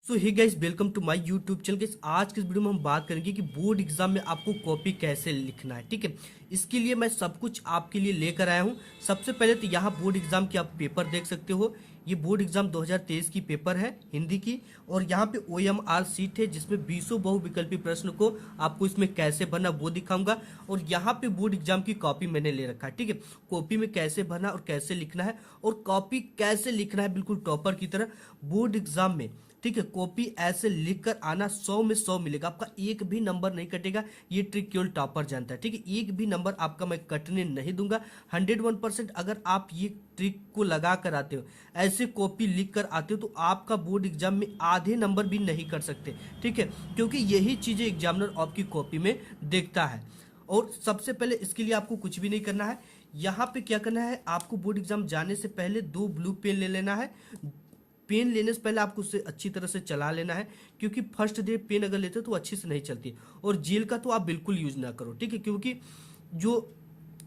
So hey guys, welcome to my YouTube channel. Guys, आज के इस वीडियो में हम बात करेंगे कि बोर्ड एग्जाम में आपको कॉपी कैसे लिखना है। ठीक है, इसके लिए मैं सब कुछ आपके लिए लेकर आया हूँ। सबसे पहले तो यहाँ बोर्ड एग्जाम की आप पेपर देख सकते हो। ये बोर्ड एग्जाम 2023 की पेपर है हिंदी की, और यहाँ पे OMR सीट है जिसमें 20 बहुविकल्पी प्रश्न को आपको इसमें कैसे भरना वो दिखाऊंगा। और यहाँ पे बोर्ड एग्जाम की कॉपी मैंने ले रखा है। ठीक है, कॉपी में कैसे भरना और कैसे लिखना है और कॉपी कैसे लिखना है बिल्कुल टॉपर की तरह बोर्ड एग्जाम में। ठीक है, कॉपी ऐसे लिख कर आना 100 में 100 मिलेगा, आपका एक भी नंबर नहीं कटेगा। ये ट्रिक केवल टॉपर जानता है। ठीक है, एक भी नंबर आपका मैं कटने नहीं दूंगा। 101% अगर आप ये ट्रिक को लगा कर आते हो, ऐसे कॉपी लिख कर आते हो, तो आपका बोर्ड एग्जाम में आधे नंबर भी नहीं कर सकते। ठीक है, क्योंकि यही चीजें एग्जामिनर आपकी कॉपी में देखता है। और सबसे पहले इसके लिए आपको कुछ भी नहीं करना है। यहाँ पे क्या करना है, आपको बोर्ड एग्जाम जाने से पहले 2 ब्लू पेन ले लेना है। पेन लेने से पहले आपको उसे अच्छी तरह से चला लेना है, क्योंकि फर्स्ट डे पेन अगर लेते हो तो अच्छी से नहीं चलती। और जेल का तो आप बिल्कुल यूज ना करो। ठीक है, क्योंकि जो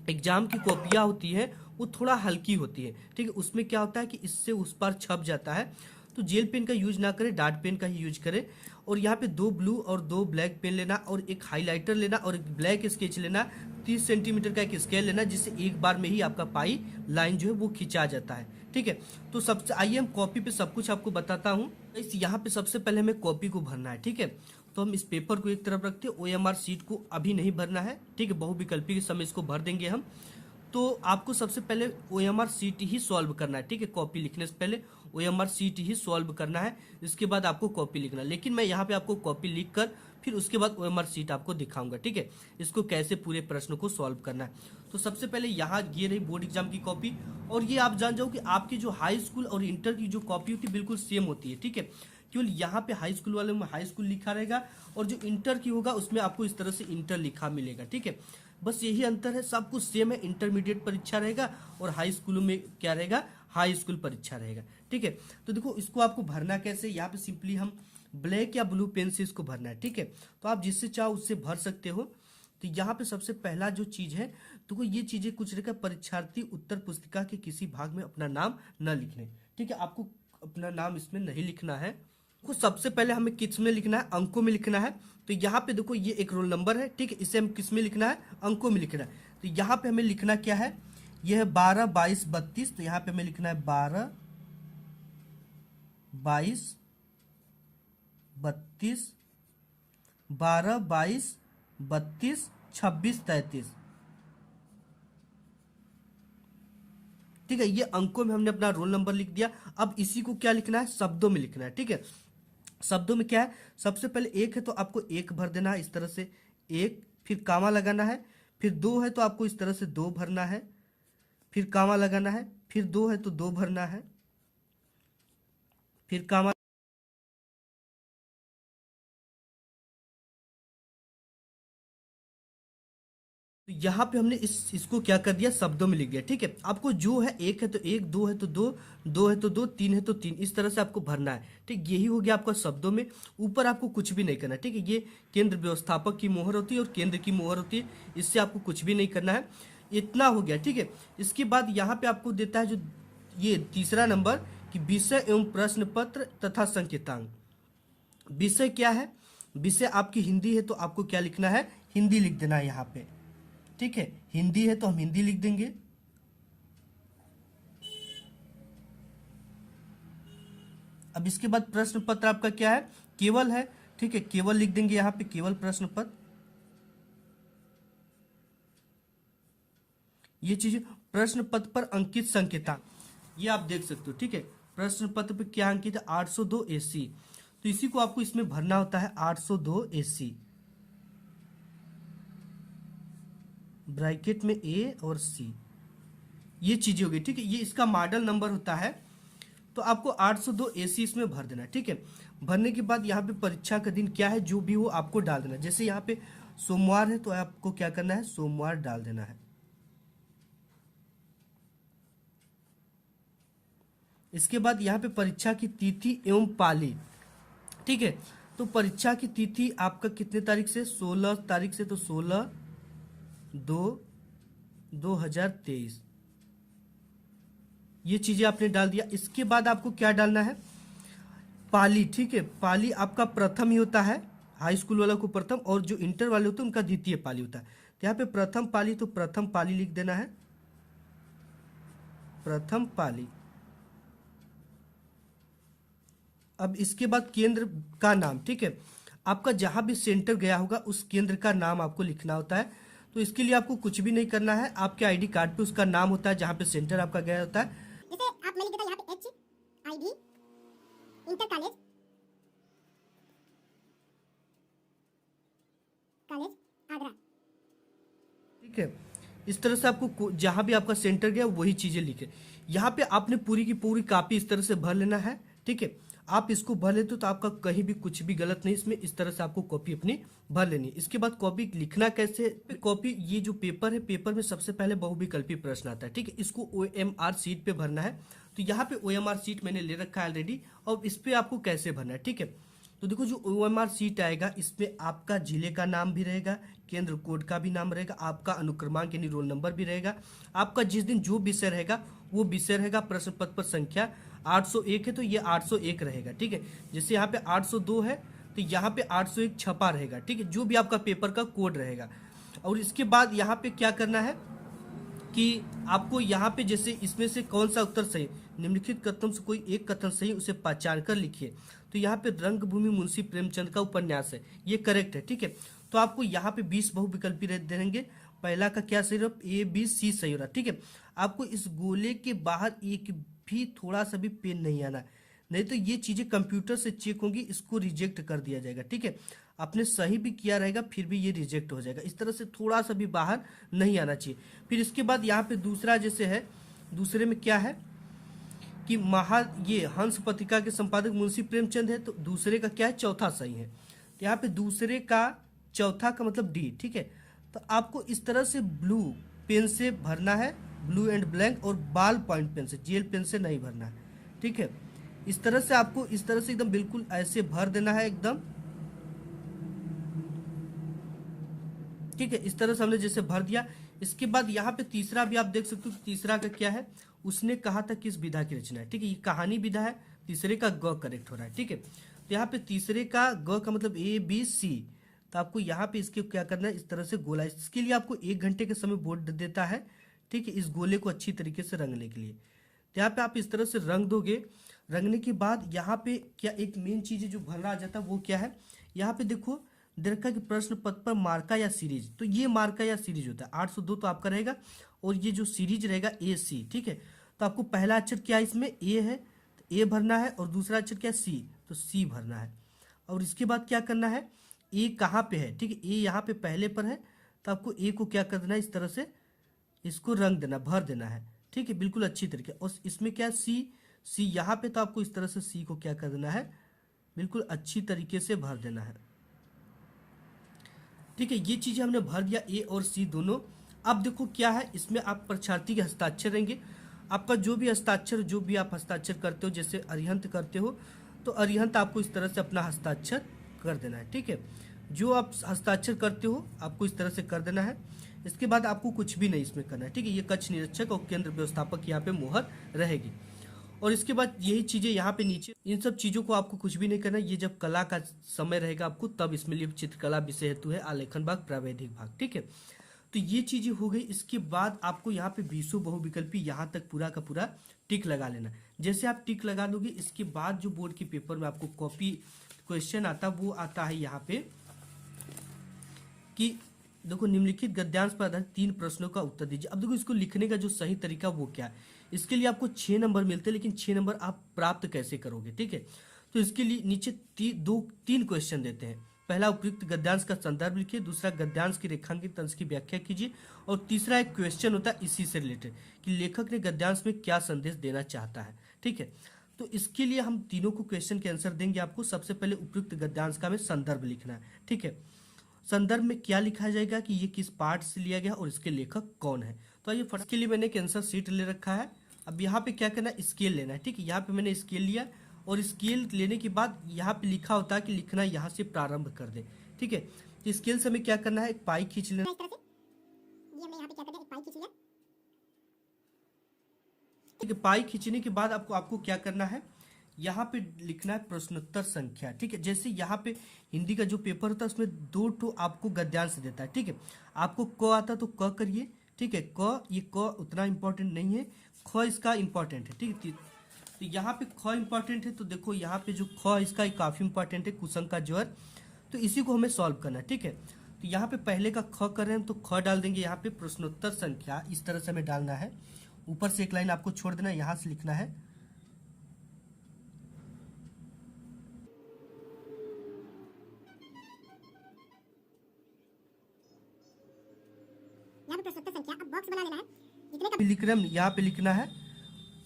एग्जाम की कॉपियां होती है वो थोड़ा हल्की होती है। ठीक है, उसमें क्या होता है कि इससे उस पर छप जाता है। तो जेल पेन का यूज ना करें, डार्ट पेन का ही यूज करें। और यहाँ पे 2 ब्लू और 2 ब्लैक पेन लेना, और एक हाइलाइटर लेना, और एक ब्लैक स्केच लेना। 30 सेंटीमीटर का एक स्केल लेना, जिससे एक बार में ही आपका पाई लाइन जो है वो खिंचा जाता है। ठीक है, तो सबसे आइए हम कॉपी पे सब कुछ आपको बताता हूँ। इस यहाँ पे सबसे पहले हमें कॉपी को भरना है। ठीक है, तो हम इस पेपर को एक तरफ रखते हैं। OMR सीट को अभी नहीं भरना है। ठीक है, बहुविकल्पी के समय इसको भर देंगे हम। तो आपको सबसे पहले OMR सीट ही सॉल्व करना है। ठीक है, कॉपी लिखने से पहले OMR सीट ही सॉल्व करना है, इसके बाद आपको कॉपी लिखना है। लेकिन मैं यहाँ पे आपको कॉपी लिख कर फिर उसके बाद OMR सीट आपको दिखाऊंगा। ठीक है, इसको कैसे पूरे प्रश्न को सॉल्व करना है। तो सबसे पहले यहाँ ये रही बोर्ड एग्जाम की कॉपी। और ये आप जान जाओ कि आपकी जो हाई स्कूल और इंटर की जो कॉपी होती है बिल्कुल सेम होती है। ठीक है, केवल यहाँ पे हाई स्कूल वाले में हाई स्कूल लिखा रहेगा, और जो इंटर की होगा उसमें आपको इस तरह से इंटर लिखा मिलेगा। ठीक है, बस यही अंतर है, सब कुछ सेम है। इंटरमीडिएट परीक्षा रहेगा और हाई स्कूलों में क्या रहेगा, हाई स्कूल परीक्षा रहेगा। ठीक है, तो देखो इसको आपको भरना कैसे। यहाँ पे सिंपली हम ब्लैक या ब्लू पेन से इसको भरना है। ठीक है, तो आप जिससे चाहो उससे भर सकते हो। तो यहाँ पे सबसे पहला जो चीज है, तो ये चीजें कुछ रहेगा, परीक्षार्थी उत्तर पुस्तिका के किसी भाग में अपना नाम न लिखने। ठीक है, आपको अपना नाम इसमें नहीं लिखना है। को सबसे पहले हमें किस में लिखना है, अंकों में लिखना है। तो यहाँ पे देखो ये एक रोल नंबर है। ठीक है, इसे हम किस में लिखना है, अंकों में लिखना है। तो यहाँ पे हमें लिखना क्या है, यह है 12, 22, 32। तो यहाँ पे हमें लिखना है 12, 22, 32, 12, 22, 32, 26, 33। ठीक है, ये अंकों में हमने अपना रोल नंबर लिख दिया। अब इसी को क्या लिखना है, शब्दों में लिखना है। ठीक है, शब्दों में क्या है, सबसे पहले एक है तो आपको एक भर देना है इस तरह से, एक, फिर कामा लगाना है। फिर 2 है तो आपको इस तरह से 2 भरना है, फिर कामा लगाना है। फिर 2 है तो 2 भरना है, फिर कामा। तो यहाँ पे हमने इसको क्या कर दिया, शब्दों में लिख दिया। ठीक है, आपको जो है एक है तो एक, 2 है तो 2, 2 है तो 2, 3 है तो 3, इस तरह से आपको भरना है। ठीक, यही हो गया आपका शब्दों में। ऊपर आपको कुछ भी नहीं करना। ठीक है, ये केंद्र व्यवस्थापक की मोहर होती है और केंद्र की मोहर होती है, इससे आपको कुछ भी नहीं करना है। इतना हो गया। ठीक है, इसके बाद यहाँ पे आपको देता है जो ये तीसरा नंबर, कि विषय एवं प्रश्न पत्र तथा संकेतांक। विषय क्या है, विषय आपकी हिंदी है तो आपको क्या लिखना है, हिंदी लिख देना है यहाँ पे। ठीक है, हिंदी है तो हम हिंदी लिख देंगे। अब इसके बाद प्रश्न पत्र आपका क्या है, केवल है। ठीक है, केवल लिख देंगे यहाँ पे, केवल प्रश्न पत्र। ये चीज प्रश्न पत्र पर अंकित संकेतांक, ये आप देख सकते हो। ठीक है, प्रश्न पत्र पे क्या अंकित है, 802 AC। तो इसी को आपको इसमें भरना होता है, 802 AC, ब्रैकेट में A और C। ये चीजें होगी। ठीक है, ये इसका मॉडल नंबर होता है। तो आपको 802 AC इसमें भर देना। ठीक है, भरने के बाद यहाँ पे परीक्षा का दिन क्या है, जो भी हो आपको डाल देना। जैसे यहाँ पे सोमवार है तो आपको क्या करना है, सोमवार डाल देना है। इसके बाद यहाँ पे परीक्षा की तिथि एवं पाली। ठीक है, तो परीक्षा की तिथि आपका कितने तारीख से, 16 तारीख से। तो 16/2/2023, ये चीजें आपने डाल दिया। इसके बाद आपको क्या डालना है, पाली, ठीक है। पाली आपका प्रथम ही होता है, हाई स्कूल वाला को प्रथम, और जो इंटर वाले होते हैं उनका द्वितीय पाली होता है। तो यहाँ पे प्रथम पाली, तो प्रथम पाली लिख देना है, प्रथम पाली। अब इसके बाद केंद्र का नाम, ठीक है। आपका जहां भी सेंटर गया होगा उस केंद्र का नाम आपको लिखना होता है। तो इसके लिए आपको कुछ भी नहीं करना है, आपके आईडी कार्ड पे उसका नाम होता है जहां पे सेंटर आपका गया होता है। जैसे आप मैं लिख देता यहाँ पे HID इंटर कॉलेज आगरा, ठीक है। इस तरह से आपको जहां भी आपका सेंटर गया वही चीजें लिखे। यहाँ पे आपने पूरी की पूरी कॉपी इस तरह से भर लेना है, ठीक है। आप इसको भर लेते हो तो आपका कहीं भी कुछ भी गलत नहीं, इसमें इस तरह से आपको कॉपी अपनी भर लेनी है। इसके बाद कॉपी लिखना कैसे, कॉपी ये जो पेपर है, पेपर में सबसे पहले बहुविकल्पी प्रश्न आता है, ठीक है। इसको OMR शीट पे भरना है। तो यहाँ पे OMR शीट मैंने ले रखा है ऑलरेडी, और इस पे आपको कैसे भरना है, ठीक है। तो देखो जो OMR शीट आएगा इसमें आपका जिले का नाम भी रहेगा, केंद्र कोड का भी नाम रहेगा, आपका अनुक्रमांक यानी रोल नंबर भी रहेगा, आपका जिस दिन जो विषय रहेगा वो विषय रहेगा, प्रश्न पत्र पर संख्या 801 है तो ये 801 रहेगा, ठीक है। जैसे यहाँ पे 802 है तो यहाँ पे 801 छपा रहेगा, ठीक है, जो भी आपका पेपर का कोड रहेगा। और इसके बाद यहाँ पे क्या करना है कि आपको यहाँ पे जैसे इसमें से कौन सा उत्तर सही, निम्नलिखित कथनों से कोई एक कथन सही उसे पहचान कर लिखिए। तो यहाँ पे रंगभूमि मुंशी प्रेमचंद का उपन्यास है, ये करेक्ट है, ठीक है। तो आपको यहाँ पे 20 बहुविकल्पी देंगे, पहला का क्या सही रहा, ABC सही हो रहा, ठीक है। आपको इस गोले के बाहर एक भी थोड़ा सा भी पेन नहीं आना, नहीं तो ये चीजें कंप्यूटर से चेक होंगी, इसको रिजेक्ट कर दिया जाएगा, ठीक है। आपने सही भी किया रहेगा फिर भी ये रिजेक्ट हो जाएगा, इस तरह से थोड़ा सा भी बाहर नहीं आना चाहिए। फिर इसके बाद यहाँ पे दूसरा जैसे है, दूसरे में क्या है कि ये हंस पत्रिका के संपादक मुंशी प्रेमचंद है, तो दूसरे का क्या है, चौथा सही है। तो यहाँ पे दूसरे का चौथा का मतलब D, ठीक है। तो आपको इस तरह से ब्लू पेन से भरना है, ब्लू एंड ब्लैंक, और बॉल पॉइंट पेन से, जेल पेन से नहीं भरना है, ठीक है। इस तरह से आपको इस तरह से एकदम बिल्कुल ऐसे भर देना है एकदम, ठीक है। इस तरह से हमने जैसे भर दिया। इसके बाद यहाँ पे तीसरा भी आप देख सकते हो, तीसरा का क्या है, उसने कहा था किस विधा की रचना है, ठीक है। ये कहानी विधा है, तीसरे का ग करेक्ट हो रहा है, ठीक है। तो यहाँ पे तीसरे का ग का मतलब ABC। तो आपको यहाँ पे इसके क्या करना है, इस तरह से गोला, इसके लिए आपको 1 घंटे के समय बोर्ड देता है, ठीक है, इस गोले को अच्छी तरीके से रंगने के लिए। तो यहाँ पे आप इस तरह से रंग दोगे। रंगने के बाद यहाँ पे क्या एक मेन चीज है जो भरना आ जाता है, वो क्या है, यहाँ पे देखो दरका के प्रश्न पत्र पर मार्का या सीरीज, तो ये मार्का या सीरीज होता है, 802 तो आपका रहेगा, और ये जो सीरीज रहेगा AC, ठीक है। तो आपको पहला अक्षर क्या है, इसमें A है तो A भरना है, और दूसरा अक्षर क्या है, C, तो C भरना है। और इसके बाद क्या करना है, A कहाँ पे है, ठीक है, A यहाँ पे पहले पर है, तो आपको A को क्या कर देना है, इस तरह से इसको रंग देना, भर देना है, ठीक है, बिल्कुल अच्छी तरीके। और इसमें क्या C यहाँ पे, तो आपको इस तरह से C को क्या कर देना है, बिल्कुल अच्छी तरीके से भर देना है, ठीक है। ये चीजें हमने भर दिया, A और C दोनों। अब देखो क्या है, इसमें आप परीक्षार्थी के हस्ताक्षर रहेंगे, आपका जो भी हस्ताक्षर, जो भी आप हस्ताक्षर करते हो, जैसे अरिहंत करते हो तो अरिहंत आपको इस तरह से अपना हस्ताक्षर कर देना है, ठीक है। जो आप हस्ताक्षर करते हो आपको इस तरह से कर देना है। इसके बाद आपको कुछ भी नहीं इसमें करना है, ठीक है। ये कक्ष निरीक्षक और केंद्र व्यवस्थापक यहाँ पे मोहर रहेगी। और इसके बाद यही चीजें यहाँ पे नीचे, इन सब चीजों को आपको कुछ भी नहीं करना। ये जब कला का समय रहेगा आपको तब इसमें लिए चित्रकला विषय हेतु है आलेखन भाग, प्रावैधिक भाग, ठीक है। तो ये चीजें हो गई। इसके बाद आपको यहाँ पे 20 बहुविकल्पी यहाँ तक पूरा का पूरा टिक लगा लेना। जैसे आप टिक लगा लोगे, इसके बाद जो बोर्ड के पेपर में आपको कॉपी क्वेश्चन आता वो आता है यहाँ पे कि देखो निम्नलिखित गद्यांश पर आधारित 3 प्रश्नों का उत्तर दीजिए। अब देखो इसको लिखने का जो सही तरीका वो क्या है, इसके लिए आपको 6 नंबर मिलते हैं, लेकिन 6 नंबर आप प्राप्त कैसे करोगे, ठीक है। तो इसके लिए नीचे 3 क्वेश्चन देते हैं। पहला उपयुक्त गद्यांश का संदर्भ लिखिए, दूसरा गद्यांश की रेखांकित अंश की व्याख्या कीजिए, और तीसरा एक क्वेश्चन होता है इसी से रिलेटेड कि लेखक ने गद्यांश में क्या संदेश देना चाहता है, ठीक है। तो इसके लिए हम तीनों को क्वेश्चन के आंसर देंगे आपको। सबसे पहले उपयुक्त गद्यांश का में संदर्भ लिखना है, ठीक है। संदर्भ में क्या लिखा जाएगा कि ये किस पाठ से लिया गया और इसके लेखक कौन है। तो ये फर्स्ट के लिए मैंने एक आंसर शीट ले रखा है। अब यहाँ पे क्या करना है, स्केल लेना है, ठीक है। यहाँ पे मैंने स्केल लिया, और स्केल लेने के बाद यहाँ पे लिखा होता है कि लिखना यहाँ से प्रारंभ कर दे, ठीक है। तो स्केल से हमें क्या करना है, एक पाई खींच लेना, ये हमने यहाँ पे क्या करना है, एक पाई खींच लिया, ठीक है। पाई खींचने के बाद आपको क्या करना है, यहाँ पे लिखना है प्रश्नोत्तर संख्या, ठीक है। जैसे यहाँ पे हिंदी का जो पेपर होता है उसमें 2 ठो आपको गद्यांश देता है, ठीक है। आपको क आता तो क करिए, ठीक है। ये क उतना इम्पोर्टेंट नहीं है, ख इसका इम्पोर्टेंट है, ठीक है। तो यहाँ पे ख इम्पोर्टेंट है, तो देखो यहाँ पे जो ख इसका काफी इम्पोर्टेंट है, कुसंग का ज्वर। तो इसी को हमें सॉल्व करना है, ठीक है। तो यहाँ पे पहले का ख कर रहे हैं तो ख डाल देंगे, यहाँ पे प्रश्नोत्तर संख्या इस तरह से हमें डालना है। ऊपर से एक लाइन आपको छोड़ देना है, यहाँ से लिखना है। यहाँ पे प्रश्नोत्तर संख्या अब बॉक्स बना लेना है जितने का लिख रहे हैं यहाँ पे लिखना है।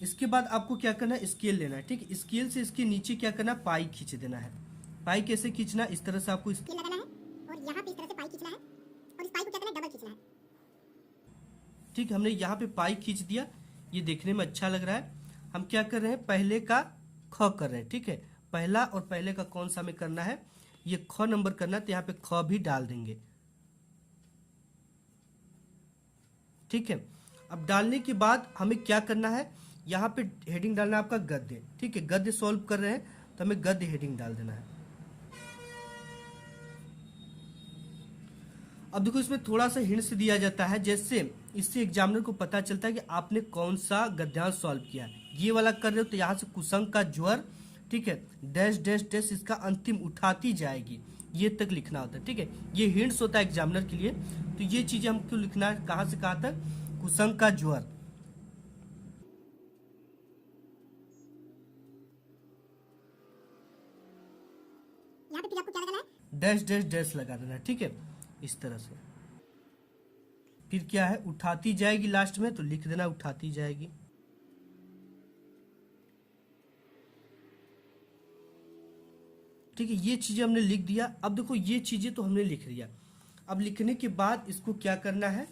इसके बाद आपको क्या करना है, स्केल लेना है, ठीक है। स्केल से इसके नीचे क्या करना है, पाई खींच देना है। पाई कैसे खींचना, इस तरह से आपको स्केल लगाना है और यहाँ पे इस तरह से पाई खींचना है और इस पाई को क्या करना है, डबल खींचना है। ठीक है, हमने यहाँ पे पाई खींच दिया, ये देखने में अच्छा लग रहा है। हम क्या कर रहे हैं, पहले का ख कर रहे हैं, ठीक है। पहला और पहले का कौन सा हमें करना है, ये ख नंबर करना है, तो यहाँ पे ख भी डाल देंगे, ठीक है। अब डालने के बाद हमें क्या करना है, यहाँ पे हेडिंग डालना है आपका गद्य, ठीक है। गद्य सॉल्व कर रहे हैं तो हमें गद्य हेडिंग डाल देना है। अब देखो इसमें थोड़ा सा हिंट्स दिया जाता है, जैसे इससे एग्जामिनर को पता चलता है कि आपने कौन सा गद्यांश सॉल्व किया है। ये वाला कर रहे हो तो यहाँ से कुसंग का ज्वर, ठीक है, डैश डैश डैश इसका अंतिम उठाती जाएगी, ये तक लिखना होता है, ठीक है। ये हिंट्स होता है एग्जामिनर के लिए। तो ये चीजें हमको लिखना है, कहाँ से कहाँ तक, कुसंग का ज्वर। यहाँ पे फिर आपको क्या लगाना है, डैश डैश डैश लगा देना है, ठीक है, इस तरह से। फिर क्या है, उठाती जाएगी लास्ट में, तो लिख देना उठाती जाएगी। ठीक है, ये चीजें हमने लिख दिया। अब देखो ये चीजें तो हमने लिख लिया। अब लिखने के बाद इसको क्या करना है,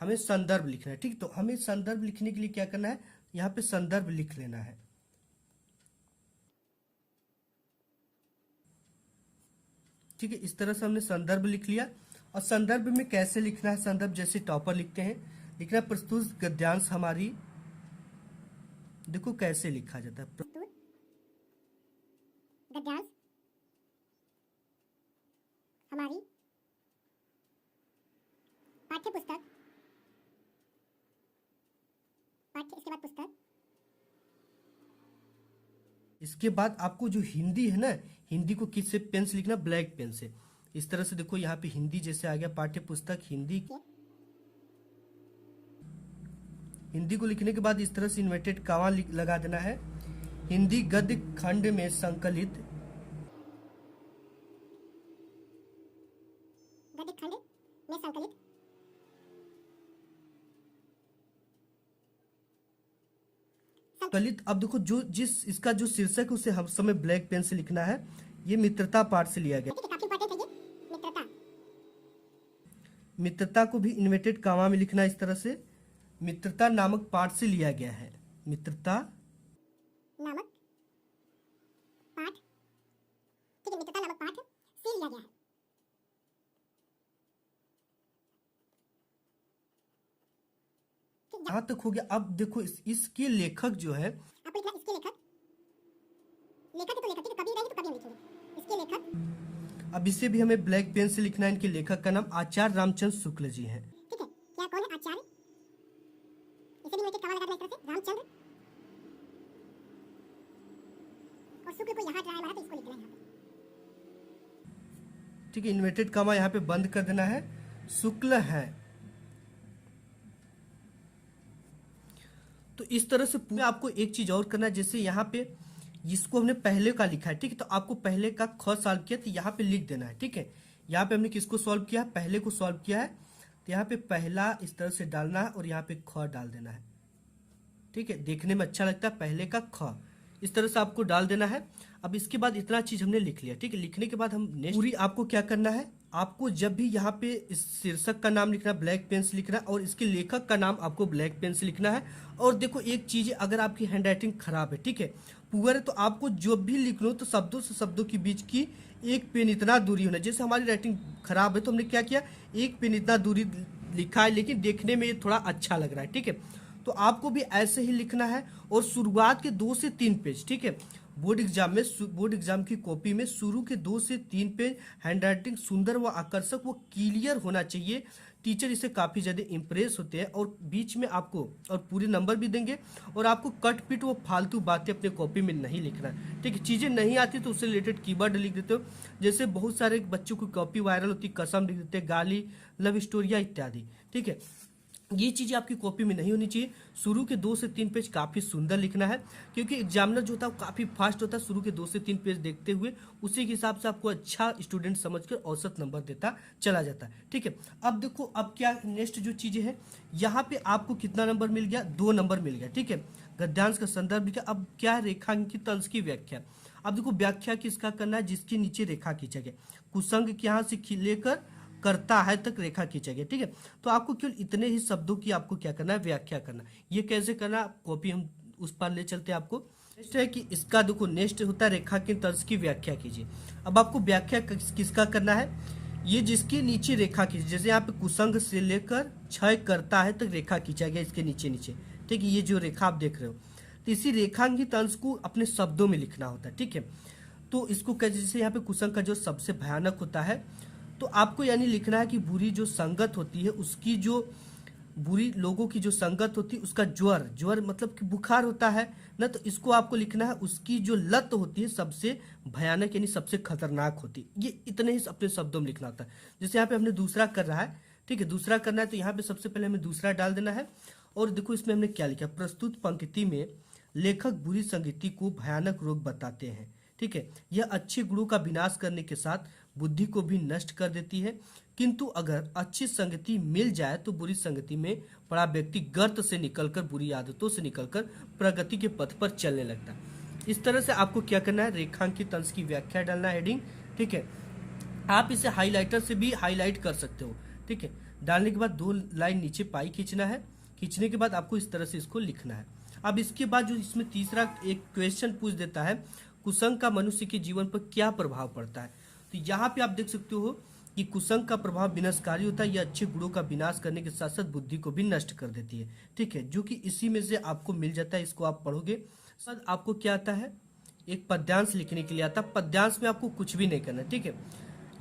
हमें संदर्भ लिखना है, ठीक। तो हमें संदर्भ लिखने के लिए क्या करना है, यहाँ पे संदर्भ लिख लेना है, ठीक है। इस तरह से हमने संदर्भ लिख लिया। और संदर्भ में कैसे लिखना है, संदर्भ जैसे टॉपर लिखते हैं, लिखना है प्रस्तुत गद्यांश हमारी, देखो कैसे लिखा जाता है, प्रस्तुत गद्यांश हमारी पाठ्य पुस्तक, पाठ्य इसके बाद पुस्तक। इसके बाद आपको जो हिंदी है ना, हिंदी को किससे पेन से लिखना, ब्लैक पेन से। इस तरह से देखो यहाँ पे हिंदी जैसे आ गया, पाठ्य पुस्तक हिंदी। हिंदी को लिखने के बाद इस तरह से इन्वर्टेड कॉमा लगा देना है। हिंदी गद्य खंड में संकलित, गद्य खंड में संकलित अब देखो जो जिस इसका जो शीर्षक है उसे हम समय ब्लैक पेन से लिखना है। ये मित्रता पाठ से लिया गया। काफी इंपॉर्टेंट है ये मित्रता। मित्रता को भी इन्वर्टेड कॉमा में लिखना है इस तरह से। मित्रता नामक पाठ से लिया गया है, मित्रता नामक पाठ, ठीक है, मित्रता नामक पाठ से लिया गया है। यहाँ तक हो गया। अब देखो इसके लेखक जो है, आपको लिखना इसके लेखक, लेखक है तो लेखक, ठीक है, कभी रहेंगे तो कभी हम लिखेंगे इसके लेखक। अब इसे भी हमें ब्लैक पेन से लिखना है। इनके लेखक का नाम आचार्य रामचंद्र शुक्ल जी हैं, ठीक है। क्या कौन है, आचार्य, इसे भी कॉमा लगा देना इस तरह से, रामचंद्र, और शुक्ल को यहाँ ड्राई मारा तो इसको लिखना है यहाँ पे, ठीक है। इन्वर्टेड कॉमा यहाँ पे बंद कर देना है, शुक्ल है। तो इस तरह से पूरा आपको एक चीज और करना है, जैसे यहाँ पे जिसको हमने पहले का लिखा है, ठीक है, तो आपको पहले का ख सॉल्व किया तो यहाँ पे लिख देना है, ठीक है। यहाँ पे हमने किसको सॉल्व किया है, पहले को सॉल्व किया है, तो यहाँ पे पहला इस तरह से डालना है और यहाँ पे ख डाल देना है, ठीक है। देखने में अच्छा लगता है, पहले का ख इस तरह से आपको डाल देना है। अब इसके बाद इतना चीज हमने लिख लिया, ठीक है। लिखने के बाद हम नेक्स्ट पूरी आपको क्या करना है, आपको जब भी यहाँ पे इस शीर्षक का नाम लिखना है ब्लैक पेन से लिखना है और इसके लेखक का नाम आपको ब्लैक पेन से लिखना है। और देखो एक चीज, अगर आपकी हैंडराइटिंग खराब है, ठीक है, पुअर है, तो आपको जो भी लिख लो तो शब्दों से शब्दों के बीच की एक पेन इतना दूरी होना। जैसे हमारी राइटिंग खराब है तो हमने क्या किया, एक पेन इतना दूरी लिखा है, लेकिन देखने में ये थोड़ा अच्छा लग रहा है, ठीक है। तो आपको भी ऐसे ही लिखना है और शुरुआत के 2 से 3 पेज, ठीक है, बोर्ड एग्जाम की कॉपी में शुरू के 2 से 3 पेज हैंडराइटिंग सुंदर व आकर्षक व क्लियर होना चाहिए। टीचर इससे काफ़ी ज़्यादा इंप्रेस होते हैं और बीच में आपको और पूरे नंबर भी देंगे। और आपको कट पिट वो फालतू बातें अपने कॉपी में नहीं लिखना है, ठीक है। चीज़ें नहीं आती तो उससे रिलेटेड कीवर्ड लिख देते हो, जैसे बहुत सारे बच्चों की कॉपी वायरल होती है, कसम लिख देते हैं, गाली, लव स्टोरिया इत्यादि, ठीक है। ये चीज़ें आपकी कॉपी में नहीं होनी चाहिए। शुरू के 2 से 3 पेज काफ़ी सुंदर लिखना है, क्योंकि एग्जामिनर जो होता है वो काफ़ी फास्ट होता है। शुरू के 2 से 3 पेज देखते हुए उसी के हिसाब से आपको अच्छा स्टूडेंट समझकर औसत नंबर देता चला जाता है, ठीक है। अब देखो, अब क्या नेक्स्ट जो चीज़ें हैं, यहाँ पे आपको कितना नंबर मिल गया, 2 नंबर मिल गया, ठीक है। गद्यांश का संदर्भ लिखा। अब क्या है, रेखांकित अंश की व्याख्या। अब देखो, व्याख्या किसका करना है, जिसके नीचे रेखा खींचा गया। कुसंग के यहाँ से लेकर करता है तक रेखा खींचा गया, ठीक है। तो आपको केवल इतने ही शब्दों की आपको क्या करना है, व्याख्या करना। ये कैसे करना, कॉपी हम उस पर ले चलते हैं आपको। नेक्स्ट है कि इसका देखो, नेक्स्ट होता है रेखांकित अंश की व्याख्या कीजिए। अब आपको व्याख्या किसका करना है, ये जिसके नीचे रेखा खींचे, जैसे यहाँ पे कुसंग से लेकर क्षय करता है तक रेखा खींचा गया, इसके नीचे नीचे, ठीक है। ये जो रेखा आप देख रहे हो, तो इसी रेखांकित अंश को अपने शब्दों में लिखना होता है, ठीक है। तो इसको कैसे, जैसे यहाँ पे कुसंग का जो सबसे भयानक होता है, तो आपको यानी लिखना है कि बुरी जो संगत होती है, उसकी जो बुरी लोगों की जो संगत होती है, उसका ज्वर मतलब कि बुखार होता है ना, तो इसको आपको लिखना है उसकी जो लत होती है सबसे भयानक यानी सबसे खतरनाक होती है। ये इतने ही अपने शब्दों में लिखना होता है। जैसे यहाँ पे हमने दूसरा कर रहा है, ठीक है, दूसरा करना है, तो यहाँ पे सबसे पहले हमें दूसरा डाल देना है। और देखो इसमें हमने क्या लिखा, प्रस्तुत पंक्ति में लेखक बुरी संगति को भयानक रोग बताते हैं, ठीक है। यह अच्छे गुणों का विनाश करने के साथ बुद्धि को भी नष्ट कर देती है, किंतु अगर अच्छी संगति मिल जाए तो बुरी संगति में पड़ा व्यक्ति गर्त से निकलकर, बुरी आदतों से निकलकर प्रगति के पथ पर चलने लगता है। इस तरह से आपको क्या करना है, रेखांकित अंश की व्याख्या डालना है, हेडिंग, ठीक है। आप इसे हाईलाइटर से भी हाईलाइट कर सकते हो, ठीक है। डालने के बाद 2 लाइन नीचे पाई खींचना है। खींचने के बाद आपको इस तरह से इसको लिखना है। अब इसके बाद जो इसमें तीसरा एक क्वेश्चन पूछ देता है, कुसंग का मनुष्य के जीवन पर क्या प्रभाव पड़ता है। तो यहाँ पे आप देख सकते हो कि कुसंग का प्रभाव विनाशकारी होता है। यह अच्छे गुणों का विनाश करने के साथ साथ बुद्धि को भी नष्ट कर देती है, ठीक है, जो कि इसी में से आपको मिल जाता है। इसको आप पढ़ोगे, सर आपको क्या आता है, एक पद्यांश लिखने के लिए आता है। पद्यांश में आपको कुछ भी नहीं करना, ठीक है।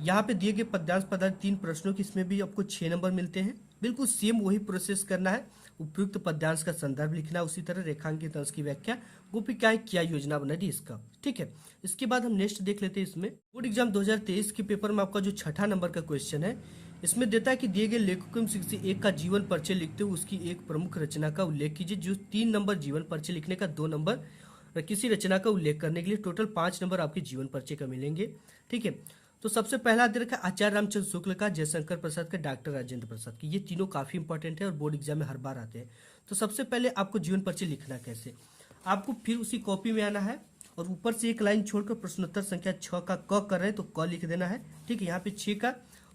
यहाँ पे दिए गए पद्यांश पदार्थ 3 प्रश्नों की, इसमें भी आपको 6 नंबर मिलते हैं। बिल्कुल सेम वही प्रोसेस करना है। उपयुक्त पद्यांश का संदर्भ लिखना है, उसी तरह रेखांकित अंश की व्याख्या, गोपिकाएं क्या योजना बना रही इसका, ठीक है। इसके बाद हम नेक्स्ट देख लेते हैं। इसमें बोर्ड एग्जाम 2023 के पेपर में आपका जो 6ठा नंबर का क्वेश्चन है, इसमें देता है कि दिए गए लेखकों में से एक का जीवन परिचय लिखते हुए उसकी एक प्रमुख रचना का उल्लेख कीजिए। जो 3 नंबर जीवन परिचय लिखने का, 2 नंबर किसी रचना का उल्लेख करने के लिए, टोटल 5 नंबर आपके जीवन परिचय का मिलेंगे, ठीक है। तो सबसे पहला दे रखा आचार्य रामचंद्र शुक्ल का, जयशंकर प्रसाद का, डॉक्टर राजेंद्र प्रसाद की। ये तीनों काफी इंपॉर्टेंट है और बोर्ड एग्जाम में हर बार आते हैं। तो सबसे पहले आपको जीवन परिचय लिखना कैसे, आपको फिर उसी कॉपी में आना है और ऊपर से एक लाइन छोड़कर प्रश्नोत्तर संख्या 6 का क कर रहे हैं तो क लिख देना है, ठीक है। यहाँ पे 6 का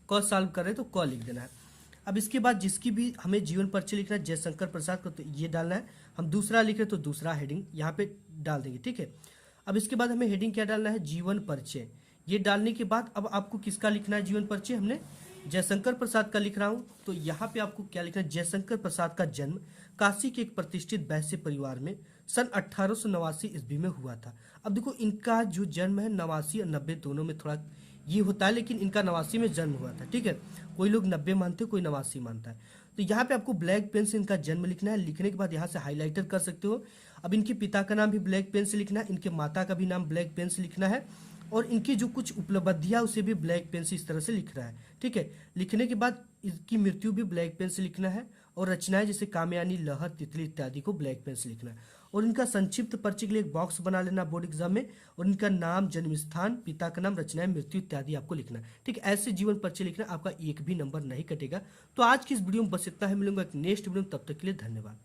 क सॉल्व कर रहे हैं तो क लिख देना है। अब इसके बाद जिसकी भी हमें जीवन परिचय लिखना है, जयशंकर प्रसाद का, तो ये डालना है। हम दूसरा लिख रहे तो दूसरा हेडिंग यहाँ पे डाल देंगे, ठीक है। अब इसके बाद हमें हेडिंग क्या डालना है, जीवन परिचय। ये डालने के बाद अब आपको किसका लिखना है जीवन परिचय, हमने जयशंकर प्रसाद का लिख रहा हूं, तो यहाँ पे आपको क्या लिखना है, जयशंकर प्रसाद का जन्म काशी के एक प्रतिष्ठित वैश्य परिवार में सन 1889 ईस्वी में हुआ था। अब देखो इनका जो जन्म है 89 और 90 दोनों में थोड़ा ये होता है, लेकिन इनका 89 में जन्म हुआ था, ठीक है। कोई लोग 90 मानते हैं, कोई 89 मानता है। तो यहाँ पे आपको ब्लैक पेन से इनका जन्म लिखना है। लिखने के बाद यहाँ से हाईलाइटर कर सकते हो। अब इनके पिता का नाम भी ब्लैक पेन से लिखना है, इनके माता का भी नाम ब्लैक पेन से लिखना है, और इनकी जो कुछ उपलब्धियां उसे भी ब्लैक पेन से इस तरह से लिख रहा है, ठीक है। लिखने के बाद इसकी मृत्यु भी ब्लैक पेन से लिखना है, और रचनाएं जैसे कामयानी, लहर, तितली इत्यादि को ब्लैक पेन से लिखना है। और इनका संक्षिप्त परिचय के लिए एक बॉक्स बना लेना बोर्ड एग्जाम में, और इनका नाम, जन्म स्थान, पिता का नाम, रचनाएं, मृत्यु इत्यादि आपको लिखना है, ठीक है। ऐसे जीवन परिचय लिखना, आपका एक भी नंबर नहीं कटेगा। तो आज की इस वीडियो में बस इतना है, मिलूंगा एक नेक्स्ट वीडियो में, तब तक के लिए धन्यवाद।